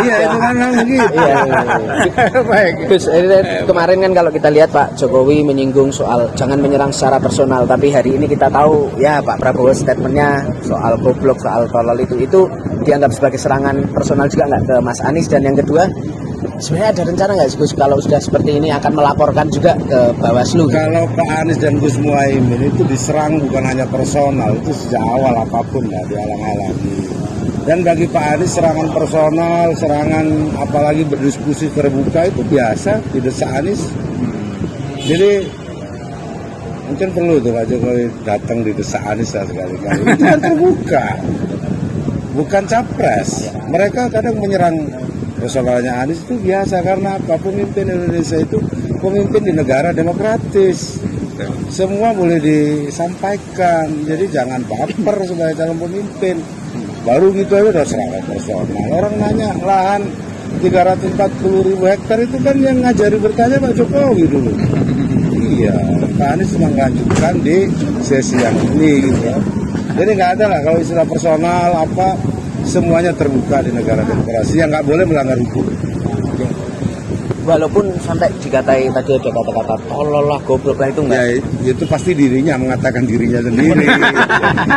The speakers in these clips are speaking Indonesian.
Iya itu kan begitu. Iya. Baik. Gus, kemarin kan kalau kita lihat Pak Jokowi menyinggung soal jangan menyerang secara personal, tapi hari ini kita tahu ya Pak Prabowo statementnya soal goblok, soal tolol itu dianggap sebagai serangan personal juga nggak ke Mas Anies. Dan yang kedua, sebenarnya ada rencana nggak sih Gus kalau sudah seperti ini akan melaporkan juga ke Bawaslu? Kalau Pak Anies dan Gus Muhaimin itu diserang bukan hanya personal, itu sejak awal apapun lah dihalang-halangi. Dan bagi Pak Anies serangan personal, serangan apalagi berdiskusi terbuka itu biasa, didesak Anies. Jadi mungkin perlu tuh Pak Jokowi datang didesak Anies lah sekali-kali. Itu kan terbuka, bukan capres. Mereka kadang menyerang personalnya Anies itu biasa karena apa? Pemimpin Indonesia itu pemimpin di negara demokratis. Semua boleh disampaikan, jadi jangan baper sebagai calon pemimpin. Baru gitu aja udah serangan personal. Orang nanya lahan 340.000 hektar itu kan yang ngajari bertanya Pak Jokowi dulu. Iya, Pak Anies cuma melanjutkan di sesi yang ini gitu. Jadi nggak ada lah kalau istilah personal apa, semuanya terbuka di negara demokrasi yang nggak boleh melanggar hukum. Walaupun sampai dikatai tadi ada kata-kata tolol lah, goblok lah itu enggak. Ya itu pasti dirinya mengatakan dirinya sendiri.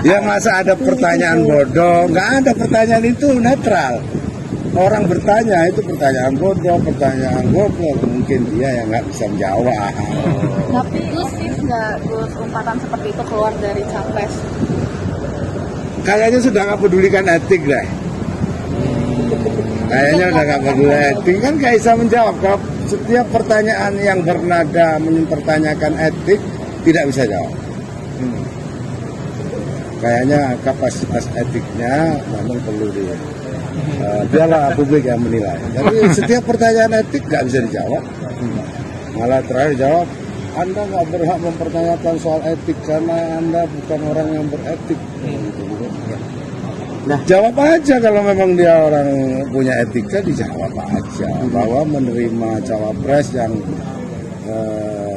Ya masa ada pertanyaan bodoh? Nggak ada, pertanyaan itu netral. Orang bertanya itu pertanyaan bodoh, pertanyaan goblok, mungkin dia yang nggak bisa menjawab. Tapi Gus nggak Gus umpatan seperti itu keluar dari capres? Kayaknya sudah nggak pedulikan etik deh. Kayaknya udah nggak peduli etik, kan nggak bisa menjawab. Kalau setiap pertanyaan yang bernada mempertanyakan etik tidak bisa jawab. Kayaknya kapasitas etiknya memang perlu biarlah publik yang menilai. Tapi setiap pertanyaan etik nggak bisa dijawab. Malah terakhir jawab, Anda nggak berhak mempertanyakan soal etik karena Anda bukan orang yang beretik. Nah, jawab aja kalau memang dia orang punya etika, dijawab aja bahwa menerima cawapres yang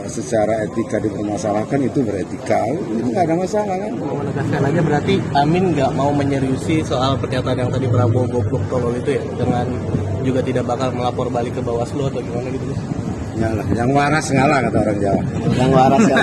secara etika dipermasalahkan itu beretika, itu nggak ada masalah kan. Mau menegaskan aja berarti Amin nggak mau menyeriusi soal pernyataan yang tadi Prabowo goblok tolol itu ya, dengan juga tidak bakal melapor balik ke Bawaslu atau gimana gitu. Yang waras ngalah kata orang Jawa. Yang waras ya.